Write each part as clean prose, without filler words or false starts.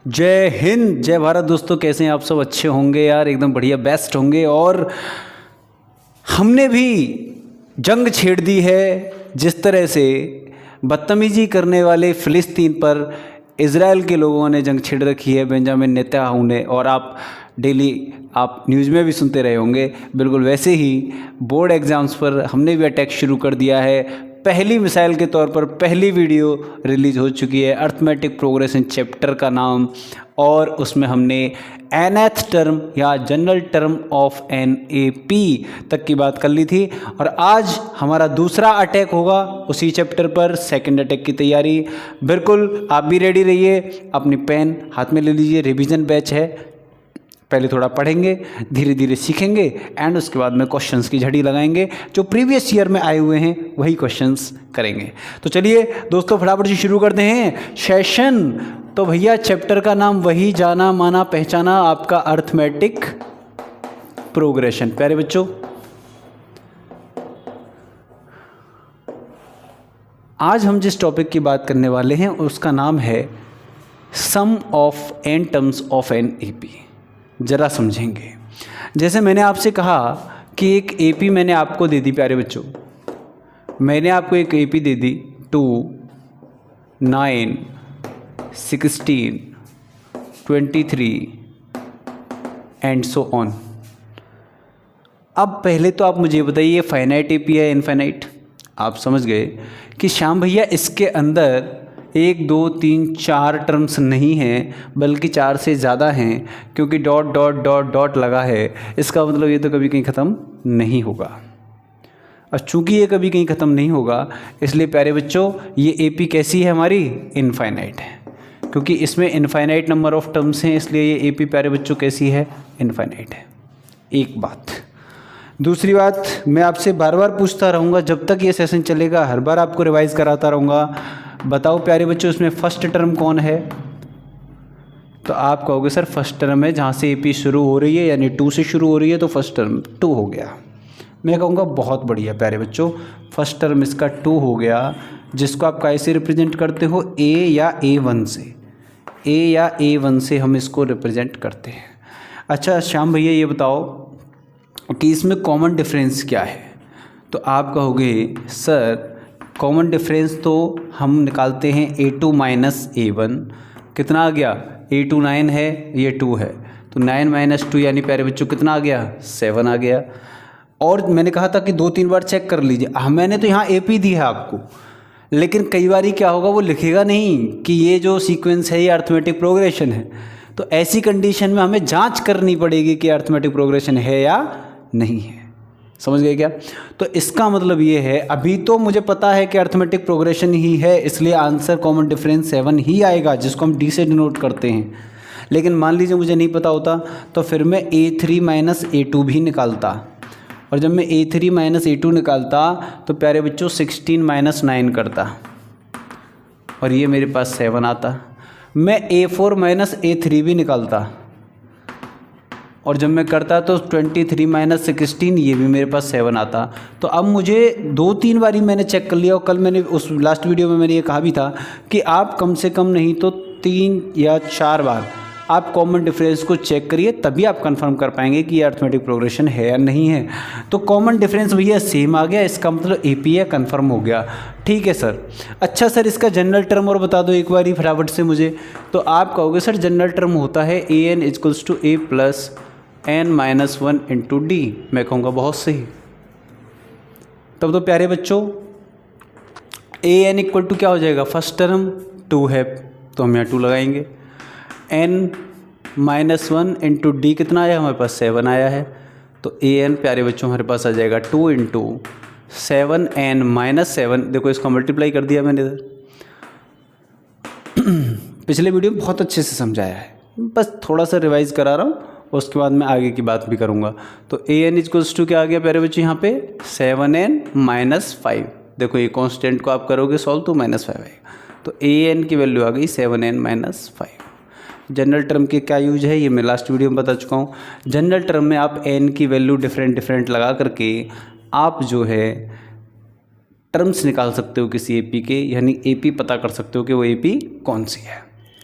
जय हिंद, जय भारत। दोस्तों कैसे हैं आप सब? अच्छे होंगे यार, एकदम बढ़िया, बेस्ट होंगे। और हमने भी जंग छेड़ दी है। जिस तरह से बदतमीजी करने वाले फ़िलिस्तीन पर इज़राइल के लोगों ने जंग छेड़ रखी है, बेंजामिन नेतन्याहू ने। और आप डेली आप न्यूज़ में भी सुनते रहे होंगे। बिल्कुल वैसे ही बोर्ड एग्ज़ाम्स पर हमने भी अटैक शुरू कर दिया है। पहली मिसाइल के तौर पर पहली वीडियो रिलीज़ हो चुकी है, अर्थमेटिक प्रोग्रेशन चैप्टर का नाम। और उसमें हमने nth टर्म या जनरल टर्म ऑफ NAP तक की बात कर ली थी। और आज हमारा दूसरा अटैक होगा उसी चैप्टर पर, सेकंड अटैक की तैयारी। बिल्कुल आप भी रेडी रहिए, अपनी पेन हाथ में ले लीजिए। रिवीजन बैच है, पहले थोड़ा पढ़ेंगे, धीरे धीरे सीखेंगे एंड उसके बाद में क्वेश्चंस की झड़ी लगाएंगे। जो प्रीवियस ईयर में आए हुए हैं वही क्वेश्चंस करेंगे। तो चलिए दोस्तों फटाफट से शुरू करते हैं सेशन। तो भैया चैप्टर का नाम वही, जाना माना पहचाना, आपका अर्थमेटिक प्रोग्रेशन। प्यारे बच्चों, आज हम जिस टॉपिक की बात करने वाले हैं उसका नाम है sum of n terms of NAP। ज़रा समझेंगे। जैसे मैंने आपसे कहा कि एक AP मैंने आपको दे दी। प्यारे बच्चों, मैंने आपको एक AP they the 2, 9, 16, 23 and so on. अब पहले तो आप मुझे बताइए फाइनाइट AP है इनफाइनाइट? आप समझ गए कि श्याम भैया इसके अंदर 1, 2, 3, 4 टर्म्स नहीं हैं बल्कि 4 से ज़्यादा हैं, क्योंकि डॉट डॉट डॉट डॉट लगा है। इसका मतलब ये तो कभी कहीं ख़त्म नहीं होगा। और चूँकि ये कभी कहीं ख़त्म नहीं होगा इसलिए प्यारे बच्चों ये AP कैसी है हमारी? इनफाइनाइट है। क्योंकि इसमें इनफाइनाइट नंबर ऑफ टर्म्स हैं इसलिए ये AP प्यारे बच्चों कैसी है? इनफाइनाइट है। एक बात। दूसरी बात, मैं आपसे बार बार पूछता रहूँगा जब तक ये सेशन चलेगा, हर बार आपको रिवाइज़ कराता रहूँगा। बताओ प्यारे बच्चों इसमें फर्स्ट टर्म कौन है? तो आप कहोगे सर फर्स्ट टर्म है जहाँ से AP शुरू हो रही है, यानी 2 से शुरू हो रही है, तो फर्स्ट टर्म 2 हो गया। मैं कहूँगा बहुत बढ़िया प्यारे बच्चों, फर्स्ट टर्म इसका 2 हो गया, जिसको आप कैसे रिप्रेजेंट करते हो? A या A1 से। A या A1 से हम इसको रिप्रेजेंट करते हैं। अच्छा श्याम भैया ये बताओ कि इसमें कॉमन डिफरेंस क्या है? तो आप कहोगे सर कॉमन डिफरेंस तो हम निकालते हैं A2 माइनस A1। कितना आ गया? A2 9 है, ये 2 है, तो 9 माइनस 2 यानी प्यारे बच्चों कितना आ गया? 7 आ गया। और मैंने कहा था कि 2-3 बार चेक कर लीजिए। मैंने तो यहाँ AP दी है आपको, लेकिन कई बार क्या होगा वो लिखेगा नहीं कि ये जो सीक्वेंस है ये अर्थमेटिक प्रोग्रेशन है। तो ऐसी कंडीशन में हमें जांच करनी पड़ेगी कि अर्थमेटिक प्रोग्रेशन है या नहीं है। समझ गए क्या? तो इसका मतलब ये है, अभी तो मुझे पता है कि अर्थमेटिक प्रोग्रेशन ही है, इसलिए आंसर कॉमन डिफरेंस 7 ही आएगा, जिसको हम D से डिनोट करते हैं। लेकिन मान लीजिए मुझे नहीं पता होता तो फिर मैं A3 माइनस A2 भी निकालता। और जब मैं A3 माइनस A2 निकालता तो प्यारे बच्चों 16 माइनस 9 करता और ये मेरे पास 7 आता। मैं A4 माइनस A3 भी निकालता और जब मैं करता तो 23 माइनस 16, ये भी मेरे पास 7 आता। तो अब मुझे 2-3 बारी मैंने चेक कर लिया। और कल मैंने उस लास्ट वीडियो में मैंने ये कहा भी था कि आप कम से कम नहीं तो 3 या 4 बार आप कॉमन डिफरेंस को चेक करिए, तभी आप कंफर्म कर पाएंगे कि ये अर्थमेटिक प्रोग्रेशन है या नहीं है। तो कॉमन डिफरेंस भैया सेम आ गया, इसका मतलब AP है, कंफर्म हो गया। ठीक है सर। अच्छा सर इसका जनरल टर्म और बता दो एक बारी फटाफट से मुझे। तो आप कहोगे सर जनरल टर्म होता है AN equals to A plus N minus 1 into D। मैं कहूँगा बहुत सही। तब तो प्यारे बच्चों AN इक्वल टू क्या हो जाएगा? फर्स्ट टर्म 2 है तो हम यहाँ 2 लगाएंगे। N माइनस 1 इंटू D कितना आया हमारे पास? 7 आया है। तो AN प्यारे बच्चों हमारे पास आ जाएगा 2 इंटू 7N माइनस 7। देखो इसको मल्टीप्लाई कर दिया मैंने इधर। पिछले वीडियो में बहुत अच्छे से समझाया है, बस थोड़ा सा रिवाइज करा रहा हूँ, उसके बाद मैं आगे की बात भी करूँगा। तो AN इक्वल्स टू क्या आ गया प्यारे बच्चे यहाँ पे? 7N minus 5। देखो ये कांस्टेंट को आप करोगे सॉल्व तो माइनस 5 आएगा। तो AN की वैल्यू आ गई 7N माइनस 5। जनरल टर्म के क्या यूज है ये मैं लास्ट वीडियो में बता चुका हूँ। जनरल टर्म में आप N की वैल्यू डिफरेंट लगा करके आप जो है टर्म्स निकाल सकते हो किसी AP के, यानी AP पता कर सकते हो कि वो AP कौन सी है।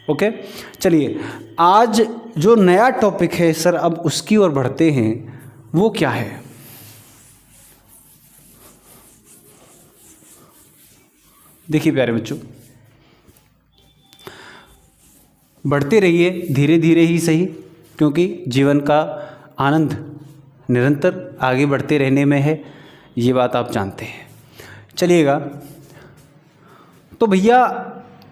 ओके, चलिए आज जो नया टॉपिक है सर अब उसकी ओर बढ़ते हैं, वो क्या है? देखिए प्यारे बच्चों, बढ़ते रहिए धीरे धीरे ही सही, क्योंकि जीवन का आनंद निरंतर आगे बढ़ते रहने में है, ये बात आप जानते हैं। चलिएगा, तो भैया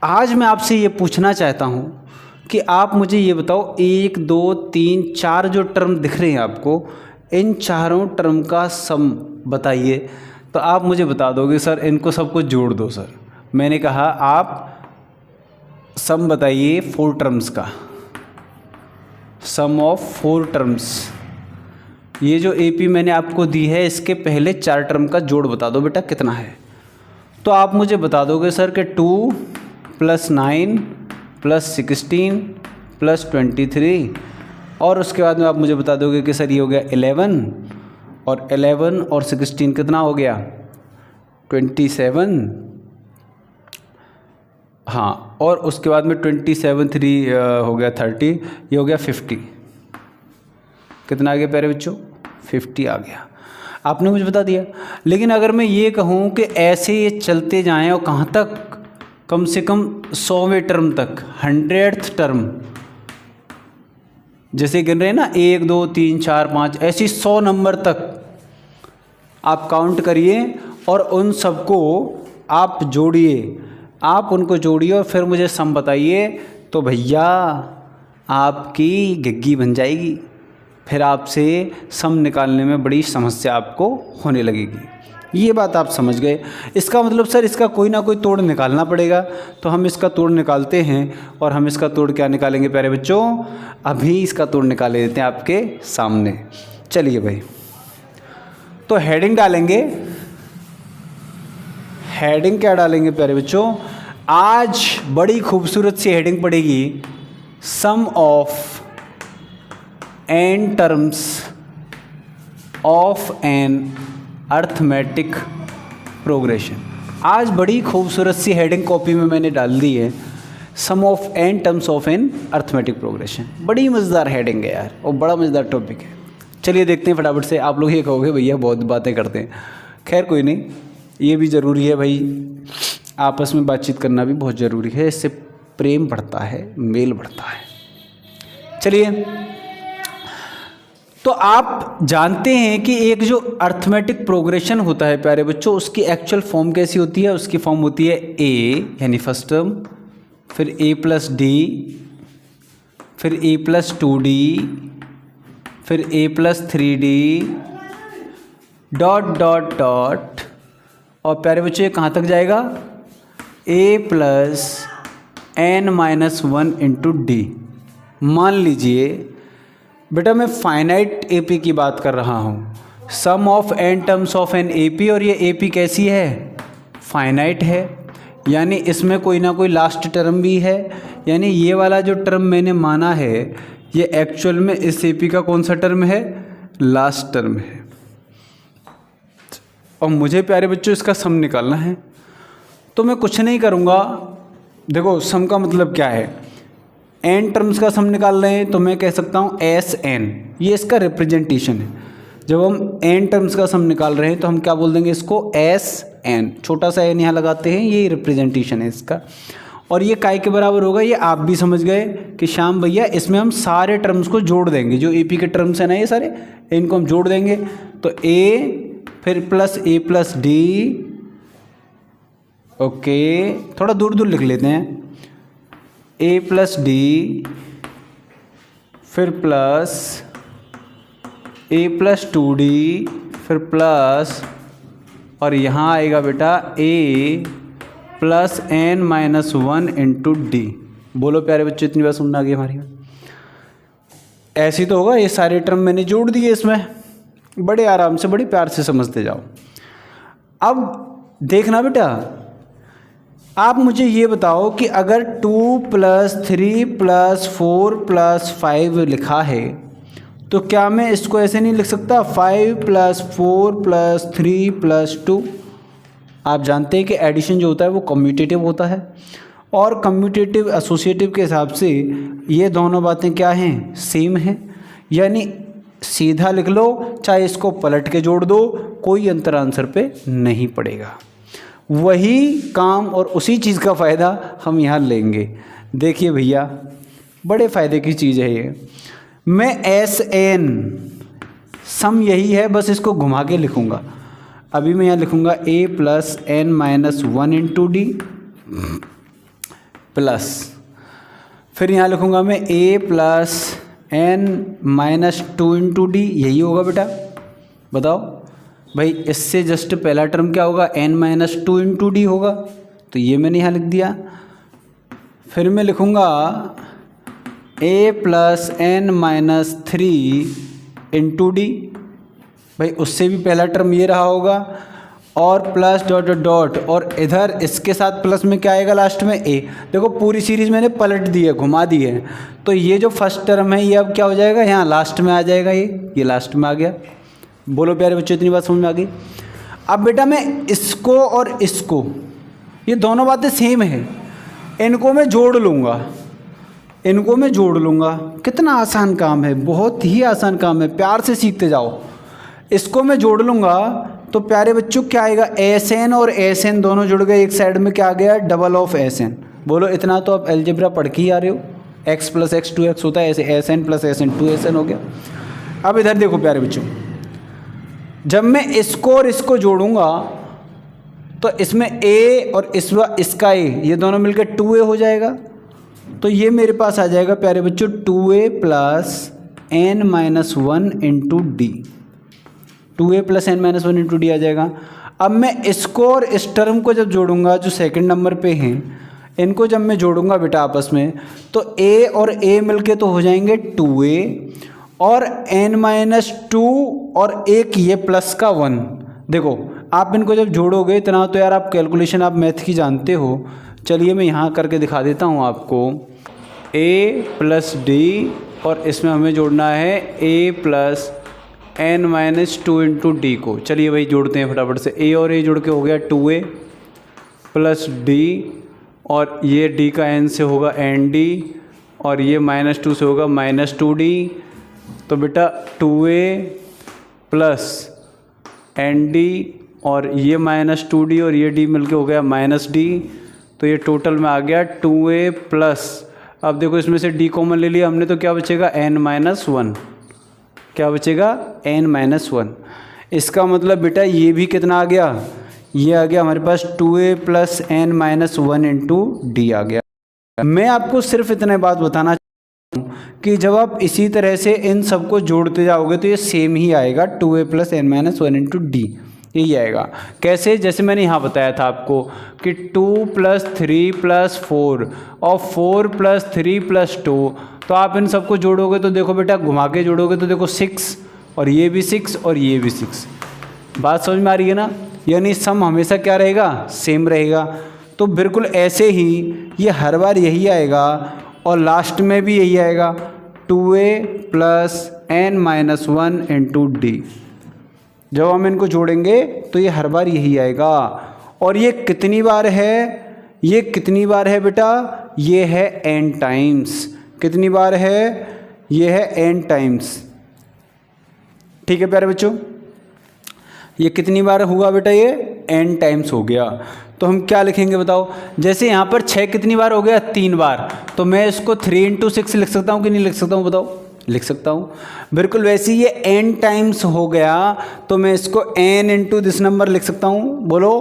आज मैं आपसे ये पूछना चाहता हूँ कि आप मुझे ये बताओ, 1 2 3 4 जो टर्म दिख रहे हैं आपको, इन चारों टर्म का सम बताइए। तो आप मुझे बता दोगे सर इनको सबको जोड़ दो सर। मैंने कहा आप सम बताइए 4 टर्म्स का, सम ऑफ 4 टर्म्स। ये जो एपी मैंने आपको दी है इसके पहले 4 टर्म का जोड़ बता दो बेटा कितना है। तो आप मुझे बता दोगे सर कि 2 + 9 + 16 + 23, और उसके बाद में आप मुझे बता दोगे कि सर ये हो गया 11, और 11 और 16 कितना हो गया 27, हाँ, और उसके बाद में 27 3 हो गया 30, ये हो गया 50। कितना आ गया प्यारे बच्चों? 50 आ गया। आपने मुझे बता दिया। लेकिन अगर मैं ये कहूँ कि ऐसे ये चलते जाएं और कहाँ तक, कम से कम 100वें टर्म तक, 100th टर्म, जैसे गिन रहे हैं ना 1 2 3 4 5, ऐसी 100 नंबर तक आप काउंट करिए और उन सबको आप जोड़िए, आप उनको जोड़िए और फिर मुझे सम बताइए। तो भैया आपकी घिग्गी बन जाएगी, फिर आपसे सम निकालने में बड़ी समस्या आपको होने लगेगी। ये बात आप समझ गए। इसका मतलब सर इसका कोई ना कोई तोड़ निकालना पड़ेगा, तो हम इसका तोड़ निकालते हैं। और हम इसका तोड़ क्या निकालेंगे प्यारे बच्चों? अभी इसका तोड़ निकाले देते हैं आपके सामने। चलिए भाई, तो हेडिंग डालेंगे। हेडिंग क्या डालेंगे प्यारे बच्चों? आज बड़ी खूबसूरत सी हेडिंग पड़ेगी, sum of n terms of an arithmetic progression. आज बड़ी खूबसूरत सी हेडिंग कॉपी में मैंने डाल दी है, sum of n terms of an arithmetic progression. बड़ी मज़ेदार हेडिंग है यार, और बड़ा मज़ेदार टॉपिक है। चलिए देखते हैं फटाफट से। आप लोग ये कहोगे भैया बहुत बातें करते हैं, खैर कोई नहीं, ये भी ज़रूरी है भाई, आपस में बातचीत करना भी बहुत ज़रूरी है, इससे प्रेम बढ़ता है, मेल बढ़ता है। चलिए, तो आप जानते हैं कि एक जो अर्थमेटिक प्रोग्रेशन होता है प्यारे बच्चों, उसकी एक्चुअल फॉर्म कैसी होती है? उसकी फॉर्म होती है a यानी फर्स्ट टर्म, फिर a + d, फिर a + 2d, फिर a + 3d, dot dot dot, और प्यारे बच्चों ये कहाँ तक जाएगा? a + n - 1 × d। मान लीजिए बेटा मैं फाइनाइट एपी की बात कर रहा हूँ, sum of n terms of an AP, और ये एपी कैसी है? फाइनाइट है, यानी इसमें कोई ना कोई लास्ट टर्म भी है। यानी ये वाला जो टर्म मैंने माना है ये एक्चुअल में इस एपी का कौन सा टर्म है? लास्ट टर्म है। और मुझे प्यारे बच्चों इसका सम निकालना है, तो मैं कुछ नहीं करूँगा। देखो सम का मतलब क्या है? n टर्म्स का सम निकाल रहे हैं तो मैं कह सकता हूँ Sn, ये इसका रिप्रेजेंटेशन है। जब हम n टर्म्स का सम निकाल रहे हैं तो हम क्या बोल देंगे इसको? Sn, छोटा सा n यहाँ लगाते हैं, ये रिप्रेजेंटेशन है इसका। और ये काय के बराबर होगा? ये आप भी समझ गए कि श्याम भैया इसमें हम सारे टर्म्स को जोड़ देंगे, जो AP के टर्म्स हैं ना ये सारे, इनको हम जोड़ देंगे। तो a फिर प्लस a + d, ओके, थोड़ा दूर दूर लिख लेते हैं, a + d, फिर प्लस a + 2d, फिर प्लस, और यहाँ आएगा बेटा a + n - 1 × d। बोलो प्यारे बच्चों, इतनी बात सुनना आ गई हमारी? ऐसे तो होगा, ये सारे टर्म मैंने जोड़ दिए इसमें, बड़े आराम से बड़ी प्यार से समझते जाओ। अब देखना बेटा, आप मुझे ये बताओ कि अगर 2 + 3 + 4 + 5 लिखा है तो क्या मैं इसको ऐसे नहीं लिख सकता? 5 + 4 + 3 + 2। आप जानते हैं कि एडिशन जो होता है वो कम्यूटेटिव होता है, और कम्यूटेटिव एसोसिएटिव के हिसाब से ये दोनों बातें क्या हैं, सेम हैं। यानी सीधा लिख लो चाहे इसको पलट के जोड़ दो, कोई अंतर आंसर पे नहीं पड़ेगा। वही काम और उसी चीज़ का फ़ायदा हम यहाँ लेंगे। देखिए भैया बड़े फ़ायदे की चीज़ है ये। मैं एस एन सम यही है, बस इसको घुमा के लिखूँगा। अभी मैं यहाँ लिखूँगा a plus n minus 1 into d plus, फिर यहाँ लिखूँगा मैं a plus n minus 2 into d, यही होगा बेटा। बताओ भाई, इससे जस्ट पहला टर्म क्या होगा, एन माइनस 2 इंटू डी होगा, तो ये मैंने यहाँ लिख दिया। फिर मैं लिखूँगा a plus n minus 3 into d, भाई उससे भी पहला टर्म ये रहा होगा, और प्लस डॉट डॉट डॉट, और इधर इसके साथ प्लस में क्या आएगा लास्ट में, ए। देखो पूरी सीरीज़ मैंने पलट दी है, घुमा दी है, तो ये जो फर्स्ट टर्म है ये अब क्या हो जाएगा, यहाँ लास्ट में आ जाएगा, ये लास्ट में आ गया। बोलो प्यारे बच्चों, इतनी बात समझ में आ गई। अब बेटा मैं इसको और इसको, ये दोनों बातें सेम है, इनको मैं जोड़ लूँगा, इनको मैं जोड़ लूँगा। कितना आसान काम है, बहुत ही आसान काम है, प्यार से सीखते जाओ। इसको मैं जोड़ लूँगा तो प्यारे बच्चों क्या आएगा, एस एन और एस एन दोनों जुड़ गए, एक साइड में क्या आ गया, डबल ऑफ एस एन। बोलो इतना तो आप अलजेब्रा पढ़ के ही आ रहे हो, एक्स प्लस एक्स 2x होता है, ऐसे S N plus S N 2SN हो गया। अब इधर देखो प्यारे बच्चों, जब मैं इसको और इसको जोड़ूंगा तो इसमें a और इसका a, ये दोनों मिलकर 2a हो जाएगा। तो ये मेरे पास आ जाएगा प्यारे बच्चों 2a plus n minus 1 into d, 2a plus n minus 1 into d आ जाएगा। अब मैं इसको और इस टर्म को जब जोड़ूंगा जो सेकंड नंबर पे हैं, इनको जब मैं जोड़ूंगा बेटा आपस में, तो a और a मिलके तो हो जाएंगे 2a और n माइनस 2 और एक ये प्लस का 1। देखो आप इनको जब जोड़ोगे, इतना तो यार आप कैलकुलेशन आप मैथ की जानते हो, चलिए मैं यहाँ करके दिखा देता हूँ आपको। a प्लस डी और इसमें हमें जोड़ना है a plus n minus 2 into d को। चलिए भाई जोड़ते हैं फटाफट से, a और a जुड़ के हो गया 2a प्लस डी, और ये d का n से होगा nd, और ये माइनस 2 से होगा माइनस 2d। तो बेटा 2a प्लस nd और ये माइनस 2d और ये d मिलके हो गया माइनस d, तो ये टोटल में आ गया 2a प्लस, अब देखो इसमें से d कॉमन ले लिया हमने, तो क्या बचेगा n माइनस 1, क्या बचेगा n माइनस 1। इसका मतलब बेटा ये भी कितना आ गया, ये आ गया हमारे पास 2a plus n minus 1 into d आ गया। मैं आपको सिर्फ इतने बात बताना चाहता हूँ कि जब आप इसी तरह से इन सबको जोड़ते जाओगे तो ये सेम ही आएगा, 2a plus n minus 1 into d, यही आएगा। कैसे, जैसे मैंने यहाँ बताया था आपको कि 2 प्लस 3 प्लस 4 और 4 प्लस 3 प्लस 2, तो आप इन सबको जोड़ोगे तो देखो बेटा, घुमा के जोड़ोगे तो देखो 6, और ये भी 6 और ये भी 6। बात समझ में आ रही है ना, यानी सम हमेशा क्या रहेगा, सेम रहेगा। तो बिल्कुल ऐसे ही ये हर बार यही आएगा और लास्ट में भी यही आएगा, 2a plus n minus 1 into d. जब हम इनको जोड़ेंगे तो ये हर बार यही आएगा। और ये कितनी बार है, ये कितनी बार है बेटा, ये है n टाइम्स। कितनी बार है, ये है n टाइम्स। ठीक है प्यारे बच्चों, ये कितनी बार हुआ बेटा, ये n टाइम्स हो गया। तो हम क्या लिखेंगे बताओ, जैसे यहाँ पर 6 कितनी बार हो गया, 3 बार, तो मैं इसको 3 इंटू 6 लिख सकता हूँ कि नहीं लिख सकता हूँ, बताओ, लिख सकता हूँ। बिल्कुल वैसे ही ये n टाइम्स हो गया तो मैं इसको n इंटू दिस नंबर लिख सकता हूँ। बोलो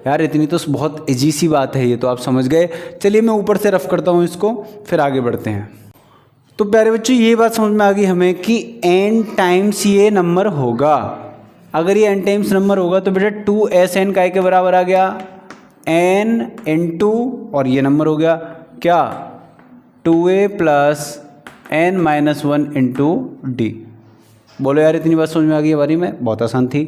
यार, इतनी तो बहुत ईजी सी बात है, ये तो आप समझ गए। चलिए मैं ऊपर से रफ करता हूँ इसको, फिर आगे बढ़ते हैं। तो प्यारे बच्चों ये बात समझ में आ गई हमें कि n टाइम्स ये नंबर होगा। अगर ये n टाइम्स नंबर होगा तो बेटा 2SN काय के बराबर आ गया, n इंटू, और ये नंबर हो गया क्या, 2a plus n minus 1 into d. बोलो यार, इतनी बात समझ में आ गई हमारी में, बहुत आसान थी।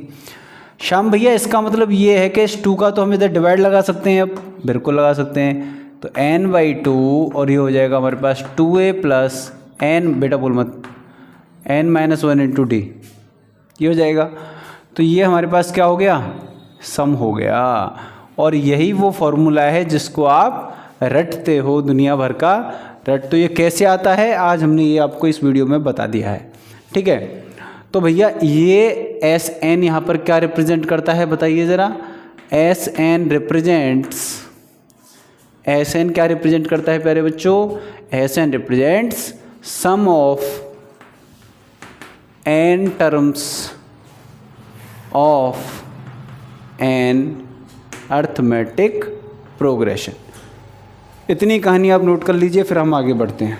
श्याम भैया इसका मतलब ये है कि इस 2 का तो हम इधर डिवाइड लगा सकते हैं, अब बिल्कुल लगा सकते हैं। तो n/2 और ये हो जाएगा हमारे पास 2a प्लस एन, बेटा बोल मत, n माइनस 1 इंटू डी, ये हो जाएगा। तो ये हमारे पास क्या हो गया, सम हो गया। और यही वो फॉर्मूला है जिसको आप रटते हो दुनिया भर का रट। तो ये कैसे आता है आज हमने ये आपको इस वीडियो में बता दिया है, ठीक है। तो भैया ये एस एन यहाँ पर क्या रिप्रेजेंट करता है बताइए ज़रा। एस एन क्या रिप्रेजेंट करता है प्यारे बच्चों। S n represents sum of n terms of an arithmetic progression. इतनी कहानी आप नोट कर लीजिए, फिर हम आगे बढ़ते हैं।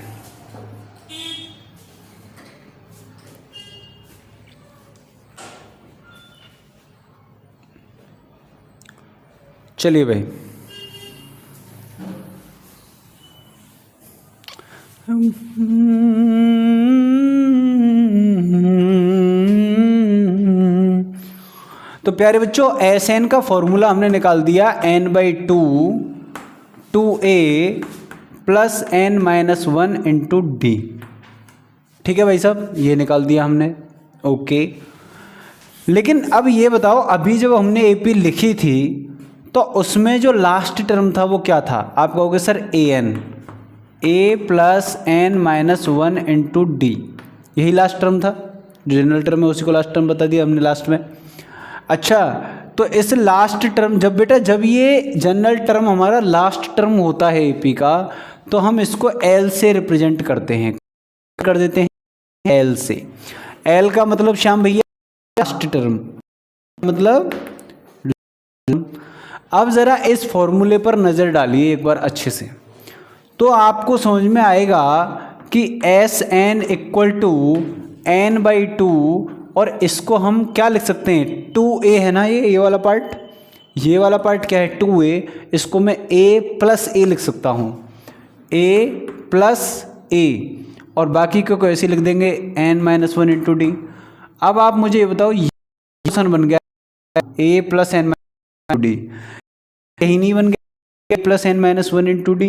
चलिए भाई, तो प्यारे बच्चों एस एन का फॉर्मूला हमने निकाल दिया n/2 2a plus n-1 into D. ठीक है भाई साहब, ये निकाल दिया हमने, ओके। लेकिन अब ये बताओ, अभी जब हमने एपी लिखी थी तो उसमें जो लास्ट टर्म था वो क्या था। आप कहोगे sir a plus n-1 into d, यही लास्ट टर्म था। जनरल टर्म है उसी को लास्ट टर्म बता दिया हमने लास्ट में। अच्छा, तो इस लास्ट टर्म जब ये जनरल टर्म हमारा लास्ट टर्म होता है एपी का, तो हम इसको एल से रिप्रेजेंट करते हैं, कर देते हैं एल से। एल का मतलब श्याम भैया लास्ट टर्म, मतलब। अब ज़रा इस फॉर्मूले पर नज़र डालिए एक बार अच्छे से, तो आपको समझ में आएगा कि S N equal to n/2, और इसको हम क्या लिख सकते हैं 2a है ना, ये वाला पार्ट, ये वाला पार्ट क्या है 2a, इसको मैं a प्लस a लिख सकता हूँ, a प्लस a, और बाकी को ऐसे लिख देंगे n-1 इंटू डी। अब आप मुझे ये बताओ, ये क्वेश्चन बन गया a प्लस n-2 डी, यही नहीं बन गया a plus n-1 into D.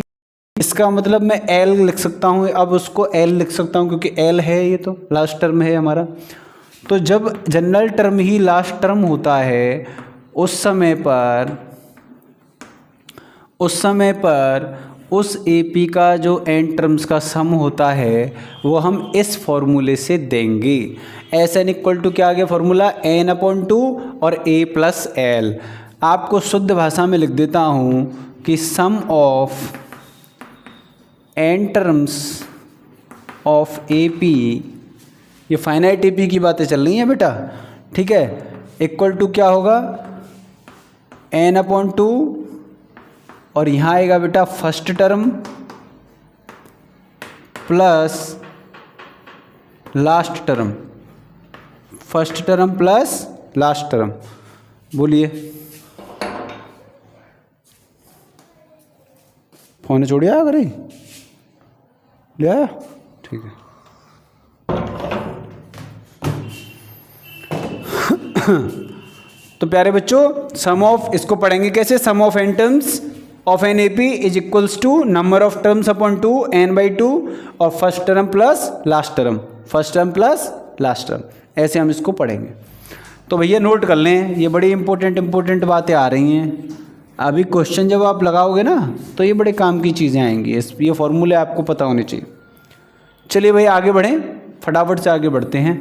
इसका मतलब मैं l लिख सकता हूँ, अब उसको l लिख सकता हूँ क्योंकि l है, ये तो लास्ट टर्म है हमारा। तो जब जनरल टर्म ही लास्ट टर्म होता है उस समय पर उस एपी का जो एन टर्म्स का सम होता है वो हम इस फॉर्मूले से देंगे। एस एन इक्वल टू क्या आ गया फॉर्मूला, n/2 और a प्लस एल। आपको शुद्ध भाषा में लिख देता हूँ कि sum of n terms of AP, ये फाइनाइट एपी की बातें चल रही हैं बेटा, ठीक है, इक्वल टू क्या होगा n/2, और यहाँ आएगा बेटा first term plus last term, first term plus last term. बोलिए, फोन छोड़ आया करे, ले आया, ठीक है। तो प्यारे बच्चों सम ऑफ, इसको पढ़ेंगे कैसे, sum of n terms of an AP is equals to number of terms upon 2 n/2 और first term plus last term, first term plus last term, ऐसे हम इसको पढ़ेंगे। तो भैया नोट कर लें, ये बड़ी इंपॉर्टेंट बातें आ रही हैं। अभी क्वेश्चन जब आप लगाओगे ना तो ये बड़े काम की चीज़ें आएंगी, ये फॉर्मूले आपको पता होने चाहिए। चलिए भाई आगे बढ़ें, फटाफट से आगे बढ़ते हैं।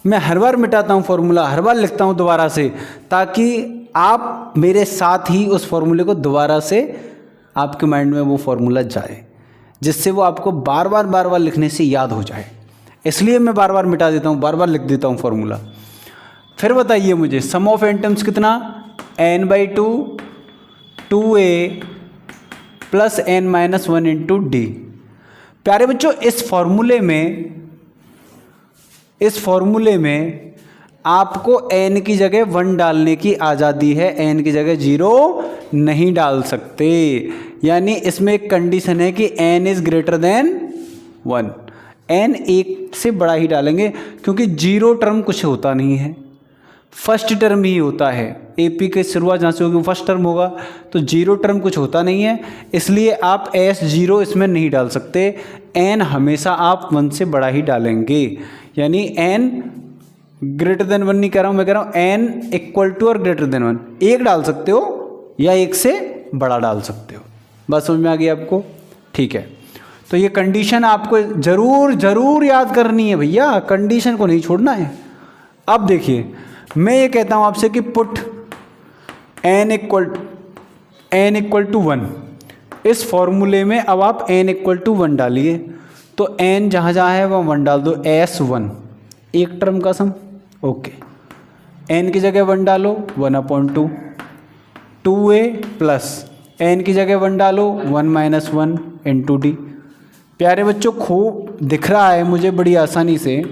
मैं हर बार मिटाता हूँ फॉर्मूला, हर बार लिखता हूँ दोबारा से, ताकि आप मेरे साथ ही उस फॉर्मूले को दोबारा से आपके माइंड में वो फॉर्मूला जाए, जिससे वो आपको बार बार लिखने से याद हो जाए। इसलिए मैं बार बार मिटा देता हूँ, बार बार लिख देता हूँ फॉर्मूला। फिर बताइए मुझे, सम ऑफ एन टर्म्स कितना, n/2 2a plus n-1 into D. प्यारे बच्चों इस फॉर्मूले में आपको n की जगह 1 डालने की आज़ादी है, n की जगह 0 नहीं डाल सकते। यानी इसमें एक कंडीशन है कि n is greater than 1, n 1 से बड़ा ही डालेंगे, क्योंकि 0 टर्म कुछ होता नहीं है, फर्स्ट टर्म ही होता है। एपी की शुरुआत जहाँ से होगी फर्स्ट टर्म होगा, तो 0 टर्म कुछ होता नहीं है, इसलिए आप S0 इसमें नहीं डाल सकते। n हमेशा आप 1 से बड़ा ही डालेंगे, यानी n ग्रेटर देन 1 नहीं कह रहा हूँ, मैं कह रहा हूँ n इक्वल टू और ग्रेटर देन 1। एक डाल सकते हो या एक से बड़ा डाल सकते हो। बात समझ में आ गई आपको? ठीक है, तो ये कंडीशन आपको जरूर याद करनी है भैया, कंडीशन को नहीं छोड़ना है। अब देखिए, मैं ये कहता हूँ आपसे कि पुट n इक्वल टू 1। इस फॉर्मूले में अब आप n इक्वल टू 1 डालिए, तो n जहाँ जहाँ है वहाँ 1 डाल दो, S1 एक टर्म का सम। ओके, n की जगह 1 डालो 1/2, 2a प्लस n की जगह 1 डालो 1 - 1 इंटू डी। प्यारे बच्चों, खूब दिख रहा है मुझे बड़ी आसानी से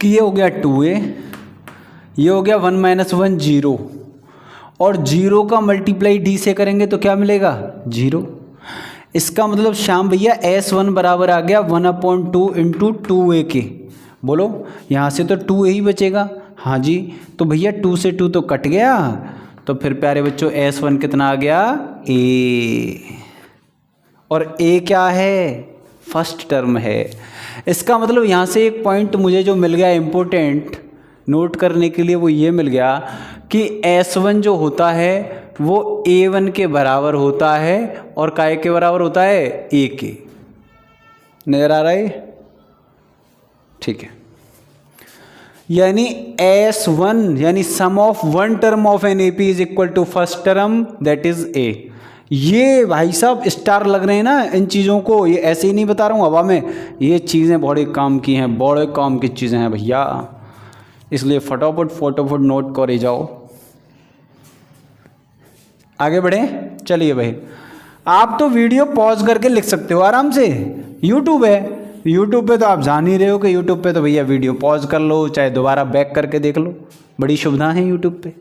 कि ये हो गया 2a, ये हो गया 1 - 1 0, और 0 का मल्टीप्लाई d से करेंगे तो क्या मिलेगा? 0। इसका मतलब श्याम भैया S1 बराबर आ गया 1/2 इंटू 2a के। बोलो, यहाँ से तो 2a ही बचेगा। हाँ जी, तो भैया 2 से 2 तो कट गया, तो फिर प्यारे बच्चों S1 कितना आ गया? a। और a क्या है? फर्स्ट टर्म है। इसका मतलब यहाँ से एक पॉइंट मुझे जो मिल गया इम्पोर्टेंट नोट करने के लिए, वो ये मिल गया कि S1 जो होता है वो A1 के बराबर होता है, और काय के बराबर होता है? A के। नजर आ रहा है? ठीक है, यानी S1 यानी sum of one term of an AP is equal to first term that is A। ये भाई साहब स्टार लग रहे हैं ना इन चीज़ों को, ये ऐसे ही नहीं बता रहा हूँ हवा में, ये चीज़ें बड़े काम की हैं, बड़े काम की चीज़ें हैं भैया, इसलिए फटाफट नोट करे जाओ। आगे बढ़े, चलिए भाई, आप तो वीडियो पॉज करके लिख सकते हो आराम से, यूट्यूब है, यूट्यूब पे तो आप जान ही रहे हो कि यूट्यूब पे तो भैया वीडियो पॉज कर लो, चाहे दोबारा बैक करके देख लो, बड़ी सुविधा है यूट्यूब पे।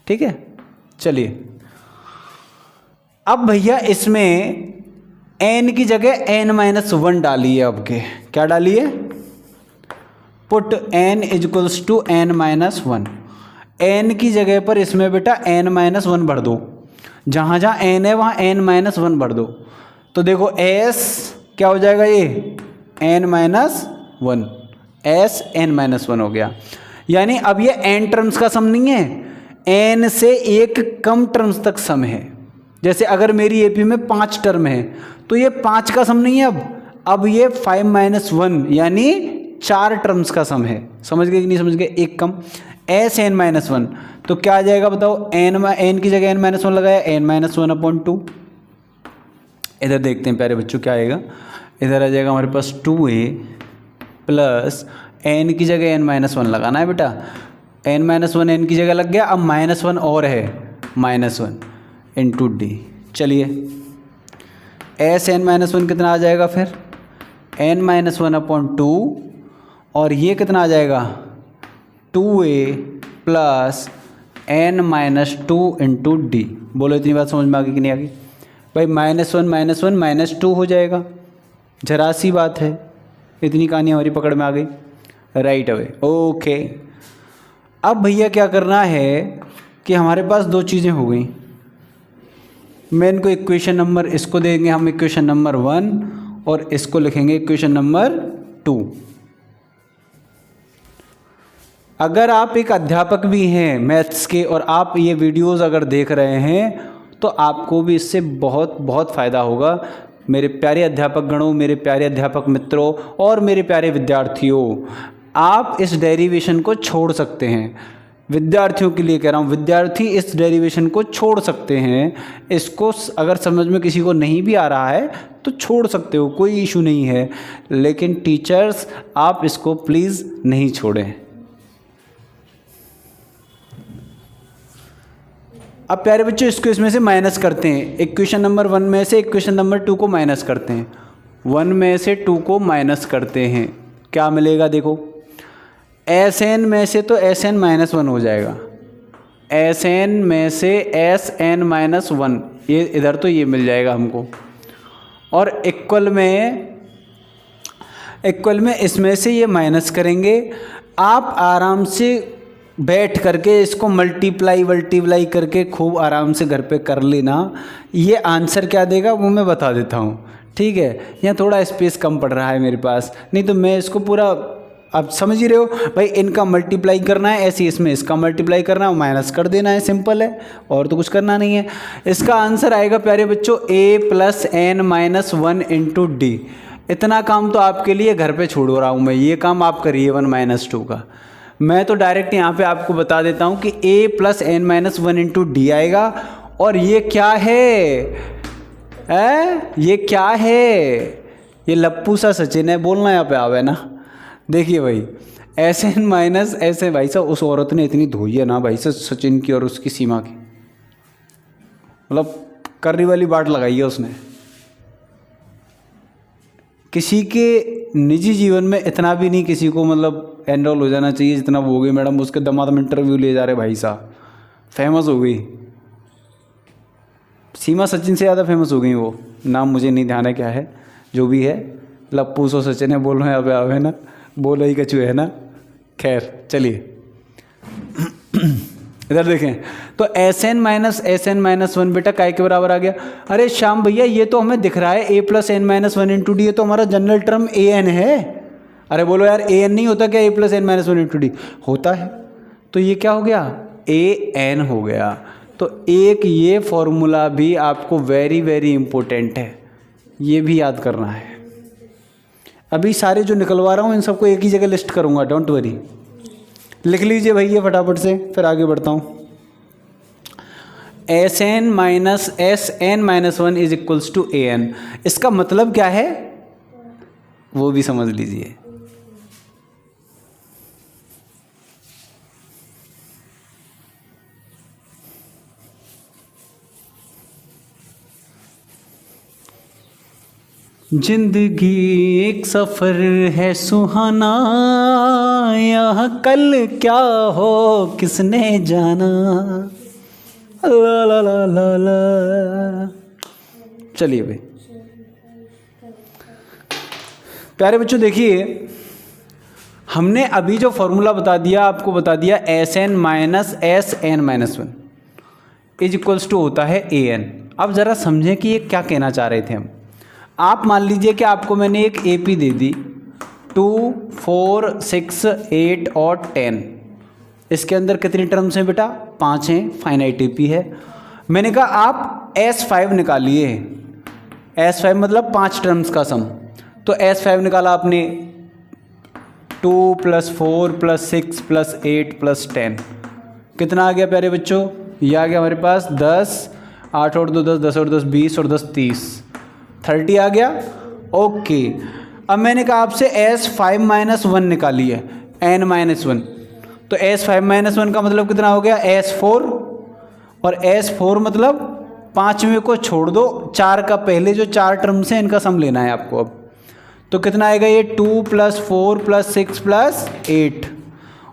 ठीक है, चलिए अब भैया इसमें n की जगह n-1 डालिए। अब के क्या डालिए? Put n equals to n-1। n की जगह पर इसमें बेटा n-1 भर दो, जहाँ जहाँ n है वहाँ n-1 भर दो, तो देखो s क्या हो जाएगा? ये n-1, s n-1 हो गया। यानी अब ये n टर्म्स का सम नहीं है, n से एक कम टर्म्स तक सम है। जैसे अगर मेरी AP में 5 टर्म है तो ये 5 का सम नहीं है, अब ये 5 - 1 यानी 4 टर्म्स का सम है। समझ गए कि नहीं समझ गए? एक कम s n-1, तो क्या आ जाएगा बताओ? n की जगह n-1 लगाया, n-1/2। इधर देखते हैं प्यारे बच्चों क्या आएगा। इधर आ जाएगा हमारे पास 2a प्लस n की जगह n-1 लगाना है बेटा, n-1 n की जगह लग गया, अब -1 और है, -1 इंटू डी। चलिए s n-1 कितना आ जाएगा फिर? n-1/2, और ये कितना आ जाएगा? 2a plus n-2 into d. बोलो इतनी बात समझ में आ गई कि नहीं आ गई? भाई -1 -1 -2 हो जाएगा, जरा सी बात है, इतनी कहानी हमारी पकड़ में आ गई। Right away, okay. अब भैया क्या करना है कि हमारे पास दो चीज़ें हो गई। मैं इनको इक्वेशन नंबर, इसको देंगे हम इक्वेशन नंबर 1 और इसको लिखेंगे इक्वेशन नंबर 2। अगर आप एक अध्यापक भी हैं मैथ्स के और आप ये वीडियोस अगर देख रहे हैं तो आपको भी इससे बहुत बहुत फ़ायदा होगा। मेरे प्यारे अध्यापक गणों, मेरे प्यारे अध्यापक मित्रों और मेरे प्यारे विद्यार्थियों, आप इस डेरिवेशन को छोड़ सकते हैं। विद्यार्थियों के लिए कह रहा हूँ, विद्यार्थी इस डेरिवेशन को छोड़ सकते हैं। इसको अगर समझ में किसी को नहीं भी आ रहा है तो छोड़ सकते हो, कोई इशू नहीं है, लेकिन टीचर्स आप इसको प्लीज़ नहीं छोड़ें। अब प्यारे बच्चों इसको इसमें से माइनस करते हैं, इक्वेशन नंबर 1 में से इक्वेशन नंबर 2 को माइनस करते हैं, 1 में से 2 को माइनस करते हैं, क्या मिलेगा? देखो Sn में से तो Sn-1 हो जाएगा, Sn में से Sn-1, ये इधर तो ये मिल जाएगा हमको, और इक्वल में इसमें से ये माइनस करेंगे। आप आराम से बैठ करके इसको मल्टीप्लाई करके खूब आराम से घर पे कर लेना। ये आंसर क्या देगा वो मैं बता देता हूँ, ठीक है? यहाँ थोड़ा स्पेस कम पड़ रहा है मेरे पास, नहीं तो मैं इसको पूरा आप समझ ही रहे हो भाई, इनका मल्टीप्लाई करना है, ऐसे इसमें इसका मल्टीप्लाई करना है, माइनस कर देना है, सिंपल है, और तो कुछ करना नहीं है। इसका आंसर आएगा प्यारे बच्चों a + n - 1 × d। इतना काम तो आपके लिए घर पे छोड़ रहा हूँ मैं, ये काम आप करिए 1 - 2 का। मैं तो डायरेक्ट यहाँ पे आपको बता देता हूँ कि a + n - 1 × d आएगा। और ये क्या है, ये क्या है, ये लप्पू सा सचिन है, बोलना यहाँ पे आवे ना। देखिए भाई, SN माइनस ऐसे, भाई साहब उस औरत ने इतनी धोई है ना भाई साहब सचिन की और उसकी सीमा की, मतलब कर्री वाली बाट लगाई है उसने। किसी के निजी जीवन में इतना भी नहीं किसी को मतलब एनरोल हो जाना चाहिए जितना वो हो गई मैडम। उसके दामाद में इंटरव्यू ले जा रहे भाई साहब, फेमस हो गई सीमा, सचिन से ज़्यादा फेमस हो गई वो। नाम मुझे नहीं ध्यान है क्या है, जो भी है, लप्पू सो सचिन है, बोल रहे हैं अब आवे ना, बोला ही कचू है ना। खैर चलिए इधर देखें तो SN - SN - 1 बेटा काय के बराबर आ गया। अरे श्याम भैया ये तो हमें दिख रहा है a + n - 1 × d, ये तो हमारा जनरल टर्म AN है। अरे बोलो यार, AN नहीं होता क्या a + n - 1 × d? होता है। तो ये क्या हो गया, AN हो गया। तो एक ये फॉर्मूला भी आपको वेरी वेरी इंपॉर्टेंट है, ये भी याद करना है। अभी सारे जो निकलवा रहा हूँ इन सबको एक ही जगह लिस्ट करूँगा, डोंट वरी। लिख लीजिए भाई ये फटाफट से, फिर आगे बढ़ता हूँ। SN - SN - 1 = AN। इसका मतलब क्या है वो भी समझ लीजिए। जिंदगी एक सफ़र है सुहाना, यहाँ कल क्या हो किसने जाना, ला ला ला ला ला। चलिए भाई प्यारे बच्चों, देखिए हमने अभी जो फॉर्मूला बता दिया, आपको बता दिया SN - SN - 1 = होता है AN। अब ज़रा समझें कि ये क्या कहना चाह रहे थे हम। आप मान लीजिए कि आपको मैंने एक AP दे दी 2, 4, 6, 8 और 10। इसके अंदर कितनी टर्म्स हैं बेटा, 5 हैं, फाइनाइट AP है। मैंने कहा आप S5 निकालिए, S5 मतलब 5 टर्म्स का सम। तो S5 निकाला आपने, 2 + 4 + 6 + 8 + 10, कितना आ गया प्यारे बच्चों, ये आ गया हमारे पास 10, 8 और 2 10, 10 और 10 20 और 10 30, 30 आ गया। ओके, अब मैंने कहा आपसे S5 - 1 निकालिए, N - 1। तो S5 - 1 का मतलब कितना हो गया, S4। और S4 मतलब 5वें को छोड़ दो, 4 का पहले जो 4 टर्म्स हैं इनका सम लेना है आपको। अब तो कितना आएगा ये, 2 + 4 + 6 + 8।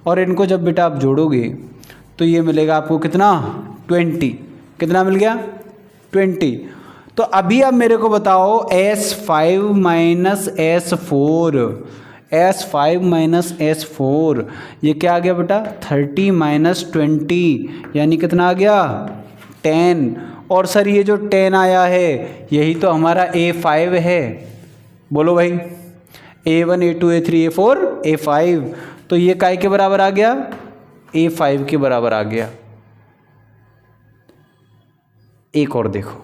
और इनको जब बेटा आप जोड़ोगे तो ये मिलेगा आपको कितना, 20। कितना मिल गया, 20। तो अभी अब मेरे को बताओ S5 - S4, S5 - S4 ये क्या आ गया बेटा, 30 - 20 यानी कितना आ गया, 10। और सर ये जो 10 आया है यही तो हमारा A5 है। बोलो भाई, A1 A2 A3 A4 A5, तो ये काय के बराबर आ गया, A5 के बराबर आ गया। एक और देखो,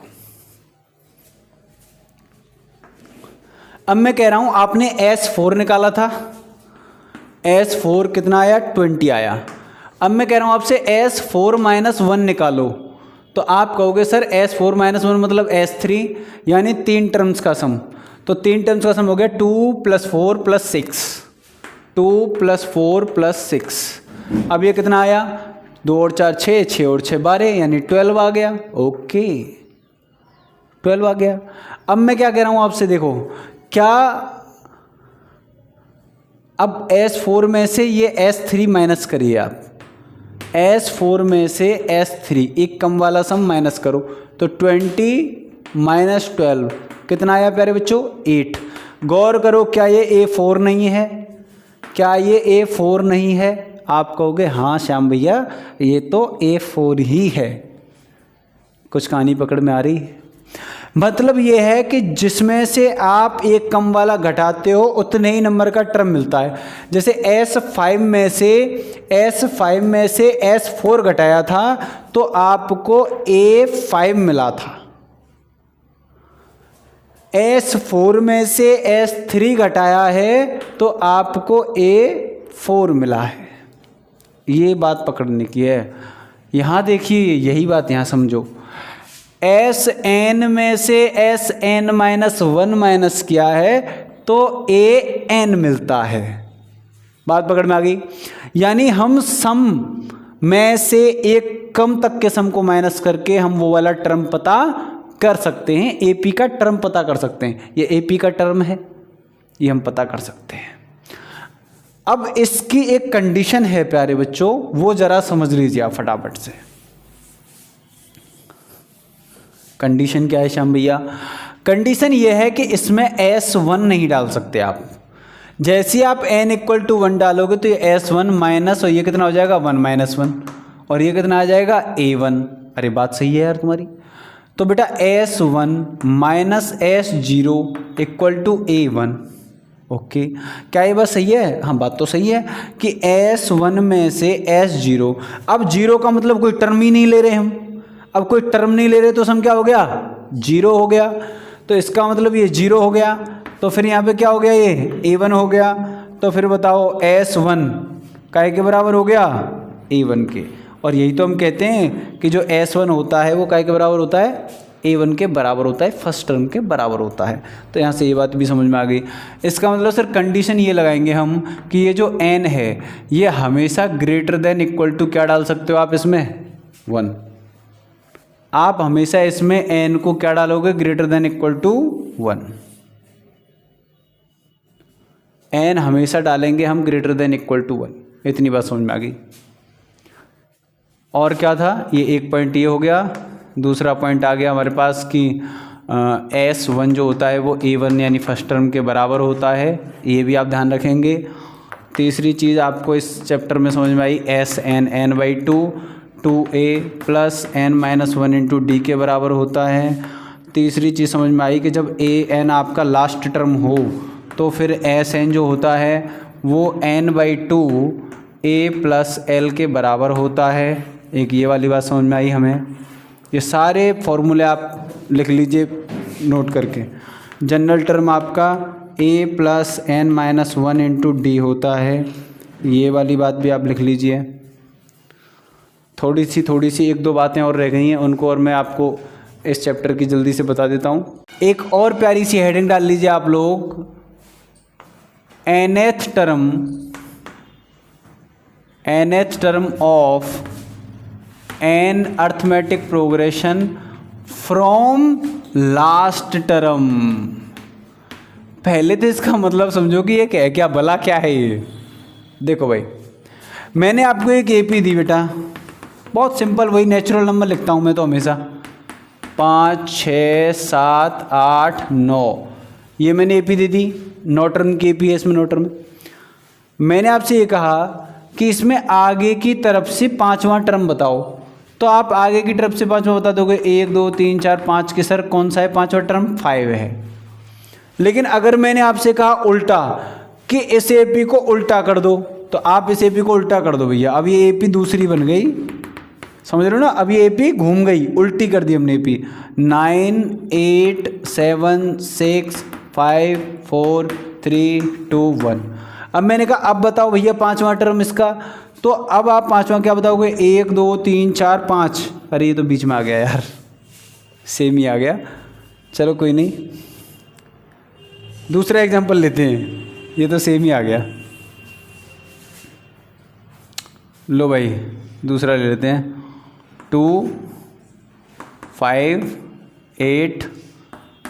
अब मैं कह रहा हूं आपने S4 निकाला था, S4 कितना आया, 20 आया। अब मैं कह रहा हूं आपसे S4 - 1 निकालो, तो आप कहोगे सर S4 - 1 मतलब S3, यानी 3 टर्म्स का सम। तो 3 टर्म्स का सम हो गया 2 + 4 + 6, 2 + 4 + 6। अब ये कितना आया, 2 और 4 6, 6 और 6 12, यानी 12 आ गया। ओके, 12 आ गया। अब मैं क्या कह रहा हूं आपसे, देखो क्या, अब S4 में से ये S3 माइनस करिए आप, S4 में से S3 एक कम वाला सम माइनस करो, तो 20 - 12 कितना आया प्यारे बच्चों, 8। गौर करो, क्या ये A4 नहीं है, क्या ये A4 नहीं है? आप कहोगे हाँ श्याम भैया ये तो A4 ही है। कुछ कहानी पकड़ में आ रही है? मतलब ये है कि जिसमें से आप एक कम वाला घटाते हो उतने ही नंबर का टर्म मिलता है। जैसे S5 में से S4 घटाया था तो आपको A5 मिला था, S4 में से S3 घटाया है तो आपको A4 मिला है। ये बात पकड़ने की है। यहाँ देखिए, यही बात यहाँ समझो। Sn में से Sn-1 माइनस किया है तो An मिलता है। बात पकड़ में आ गई। यानी हम सम में से एक कम तक के सम को माइनस करके हम वो वाला टर्म पता कर सकते हैं, AP का टर्म पता कर सकते हैं। ये AP का टर्म है, ये हम पता कर सकते हैं। अब इसकी एक कंडीशन है प्यारे बच्चों, वो जरा समझ लीजिए आप फटाफट से। कंडीशन क्या है श्याम भैया? कंडीशन ये है कि इसमें S1 नहीं डाल सकते आप। जैसे ही आप n=1 डालोगे तो ये S1 माइनस, और ये कितना हो जाएगा 1 - 1, और ये कितना आ जाएगा A1। अरे बात सही है यार तुम्हारी। तो बेटा S1 minus S0 = A1। Okay, क्या ये बात सही है? हाँ, बात तो सही है कि S1 में से S0, अब 0 का मतलब कोई टर्म ही नहीं ले रहे हम। अब कोई टर्म नहीं ले रहे तो सम क्या हो गया? 0 हो गया। तो इसका मतलब ये 0 हो गया। तो फिर यहाँ पे क्या हो गया? ये A1 हो गया। तो फिर बताओ S1 काय के बराबर हो गया? A1 के। और यही तो हम कहते हैं कि जो S1 होता है वो काय के बराबर होता है? A1 के बराबर होता है, फर्स्ट टर्म के बराबर होता है। तो यहाँ से ये बात भी समझ में आ गई। इसका मतलब सर कंडीशन ये लगाएंगे हम कि ये जो n है ये हमेशा ग्रेटर देन इक्वल टू क्या डाल सकते हो आप इसमें? 1। आप हमेशा इसमें n को क्या डालोगे? Greater than equal to 1। n हमेशा डालेंगे हम ग्रेटर देन इक्वल टू 1। इतनी बात समझ में आ गई। और क्या था? ये एक पॉइंट ये हो गया। दूसरा पॉइंट आ गया हमारे पास कि S1 जो होता है वो A1 यानी फर्स्ट टर्म के बराबर होता है। ये भी आप ध्यान रखेंगे। तीसरी चीज़ आपको इस चैप्टर में समझ में आई, Sn(n/2) 2a + n-1 × d के बराबर होता है। तीसरी चीज़ समझ में आई कि जब an आपका लास्ट टर्म हो तो फिर Sn जो होता है वो n/2 a + l के बराबर होता है। एक ये वाली बात समझ में आई हमें। ये सारे फॉर्मूले आप लिख लीजिए नोट करके। जनरल टर्म आपका a + n-1 × d होता है। ये वाली बात भी आप लिख लीजिए। थोड़ी सी 1-2 बातें और रह गई हैं, उनको और मैं आपको इस चैप्टर की जल्दी से बता देता हूँ। एक और प्यारी सी हेडिंग डाल लीजिए आप लोग, nth term of n arithmetic progression from last term. पहले तो इसका मतलब समझो कि ये क्या है, क्या भला क्या है ये। देखो भाई, मैंने आपको एक AP दी बेटा, बहुत सिंपल, वही नेचुरल नंबर लिखता हूँ मैं तो हमेशा, 5 6 7 8 9। ये मैंने AP दे दी, 9 टर्म की AP है इसमें, 9 टर्म। मैंने आपसे ये कहा कि इसमें आगे की तरफ से 5वां टर्म बताओ, तो आप आगे की तरफ से 5वां बता दोगे। 1 2 3 4 5 के सर कौन सा है 5वां टर्म? 5 है। लेकिन अगर मैंने आपसे कहा उल्टा कि इस AP को उल्टा कर दो, तो आप इस AP को उल्टा कर दो भैया। अब ये AP दूसरी बन गई, समझ रहे हो ना? अब ये AP घूम गई, उल्टी कर दी हमने AP। 9 8 7 6 5 4 3 2 1। अब मैंने कहा अब बताओ भैया 5वां टर्म इसका, तो अब आप 5वां क्या बताओगे? 1 2 3 4 5। अरे ये तो बीच में आ गया यार, सेम ही आ गया। चलो कोई नहीं, दूसरा एग्जांपल लेते हैं। ये तो सेम ही आ गया। लो भाई दूसरा ले लेते हैं। 2 5 8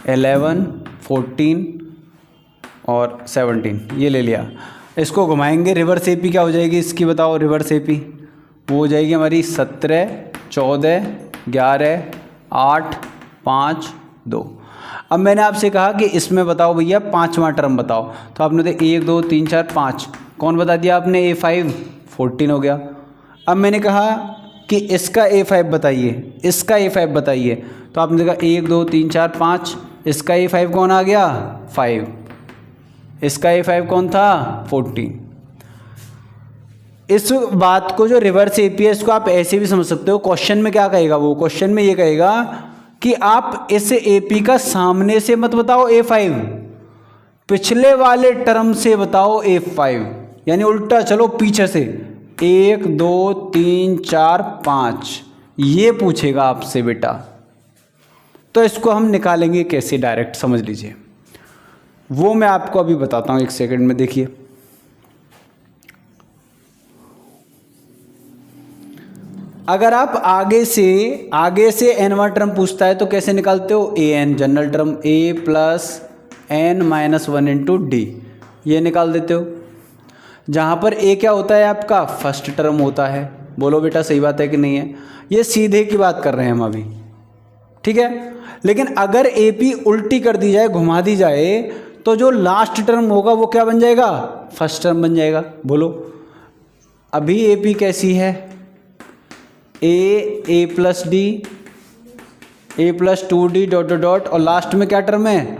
11 14 और 17 ये ले लिया। इसको घुमाएंगे, रिवर्स AP क्या हो जाएगी इसकी बताओ? रिवर्स AP वो हो जाएगी हमारी 17 14 11 8 5 2। अब मैंने आपसे कहा कि इसमें बताओ भैया 5वां टर्म बताओ, तो आपने तो 1 2 3 4 5 कौन बता दिया आपने? A5 14 हो गया। अब मैंने कहा कि कि इसका A5 बताइए, इसका A5 बताइए, तो आपने देखा 1 2 3 4 5, इसका A5 कौन आ गया 5, इसका A5 कौन था 14। इस बात को जो रिवर्स एपी है इसको आप ऐसे भी समझ सकते हो। क्वेश्चन में क्या कहेगा, वो क्वेश्चन में ये कहेगा कि आप इस एपी का सामने से मत बताओ A5, पिछले वाले टर्म से बताओ A5, यानी उल्टा चलो पीछे से 1 2 3 4 5 ये पूछेगा आपसे बेटा। तो इसको हम निकालेंगे कैसे डायरेक्ट, समझ लीजिए, वो मैं आपको अभी बताता हूँ, एक सेकंड में देखिए। अगर आप आगे से एनवा टर्म पूछता है तो कैसे निकालते हो, a an general term a plus n minus 1 into d, ये निकाल देते हो। जहाँ पर a क्या होता है आपका फर्स्ट टर्म होता है। बोलो बेटा सही बात है कि नहीं है, ये सीधे की बात कर रहे हैं हम अभी, ठीक है। लेकिन अगर AP उल्टी कर दी जाए, घुमा दी जाए, तो जो लास्ट टर्म होगा वो क्या बन जाएगा, फर्स्ट टर्म बन जाएगा। बोलो अभी AP कैसी है, a plus d, a plus 2d dot dot dot, और लास्ट में क्या टर्म है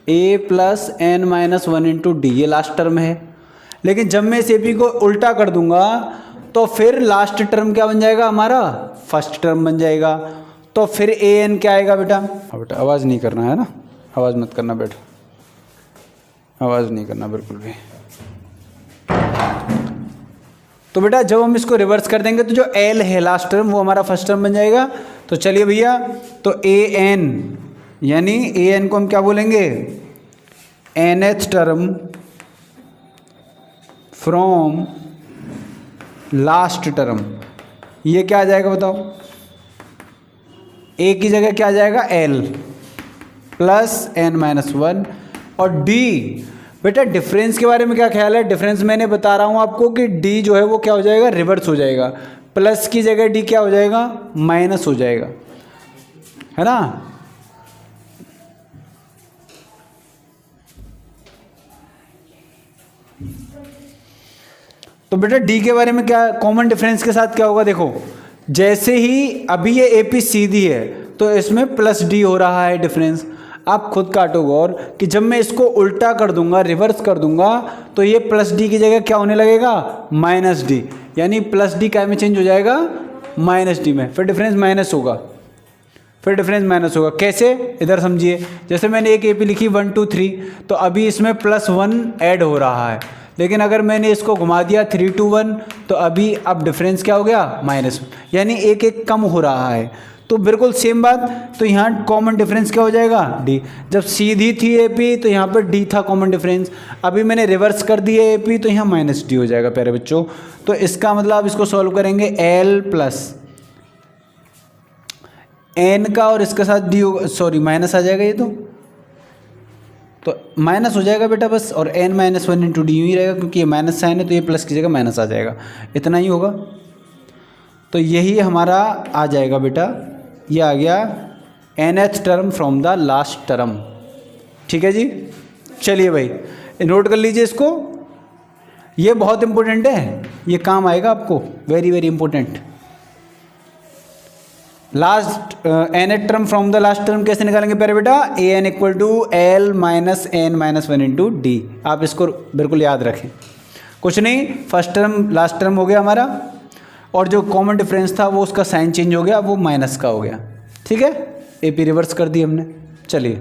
a plus n minus 1 into d, ये लास्ट टर्म है। लेकिन जब मैं इस AP को उल्टा कर दूंगा तो फिर लास्ट टर्म क्या बन जाएगा हमारा, फर्स्ट टर्म बन जाएगा। तो फिर an क्या आएगा बेटा, बेटा आवाज़ नहीं करना है ना, आवाज़ मत करना बेटा, आवाज़ नहीं करना बिल्कुल भी। तो बेटा जब हम इसको रिवर्स कर देंगे तो जो L है लास्ट टर्म वो हमारा फर्स्ट टर्म बन जाएगा। तो चलिए भैया, तो an यानी an को हम क्या बोलेंगे, nth term from last term, ये क्या आ जाएगा बताओ, a की जगह क्या आ जाएगा L प्लस n माइनस 1, और d बेटा डिफरेंस के बारे में क्या ख्याल है, डिफरेंस मैंने बता रहा हूँ आपको कि d जो है वो क्या हो जाएगा, रिवर्स हो जाएगा, प्लस की जगह d क्या हो जाएगा, माइनस हो जाएगा, है ना। तो बेटा d के बारे में क्या कॉमन डिफरेंस के साथ क्या होगा, देखो जैसे ही अभी ये AP सीधी है तो इसमें प्लस d हो रहा है डिफरेंस। आप खुद काटोगे और कि जब मैं इसको उल्टा कर दूंगा, रिवर्स कर दूंगा, तो ये प्लस डी की जगह क्या होने लगेगा, माइनस डी, यानी प्लस डी क्या में चेंज हो जाएगा, माइनस डी में, फिर डिफरेंस माइनस होगा, फिर डिफरेंस माइनस होगा। कैसे, इधर समझिए, जैसे मैंने एक AP लिखी 1 2 3, तो अभी इसमें +1 ऐड हो रहा है, लेकिन अगर मैंने इसको घुमा दिया 3 2 1, तो अभी अब डिफरेंस क्या हो गया, -1, यानी एक एक कम हो रहा है। तो बिल्कुल सेम बात, तो यहाँ कॉमन डिफरेंस क्या हो जाएगा, डी। जब सीधी थी AP तो यहाँ पर डी था कॉमन डिफरेंस, अभी मैंने रिवर्स कर दिया AP तो यहाँ -d हो जाएगा प्यारे बच्चों। तो इसका मतलब आप इसको सॉल्व करेंगे, L प्लस n का और इसके साथ d होगा, सॉरी माइनस आ जाएगा, ये तो माइनस हो जाएगा बेटा बस, और n माइनस 1 इंटू डी यूँ ही रहेगा, क्योंकि ये माइनस साइन है तो ये प्लस की जगह माइनस आ जाएगा, इतना ही होगा। तो यही हमारा आ जाएगा बेटा, ये आ गया nth term from the last term. ठीक है जी, चलिए भाई नोट कर लीजिए इसको, ये बहुत इंपॉर्टेंट है, ये काम आएगा आपको, very very important. Last nth term from the last term कैसे निकालेंगे प्यारे बेटा, an equal to L minus n minus 1 into d. आप इसको बिल्कुल याद रखें, कुछ नहीं, फर्स्ट टर्म लास्ट टर्म हो गया हमारा, और जो कॉमन डिफरेंस था वो उसका साइन चेंज हो गया, वो माइनस का हो गया। ठीक है, AP रिवर्स कर दी हमने। चलिए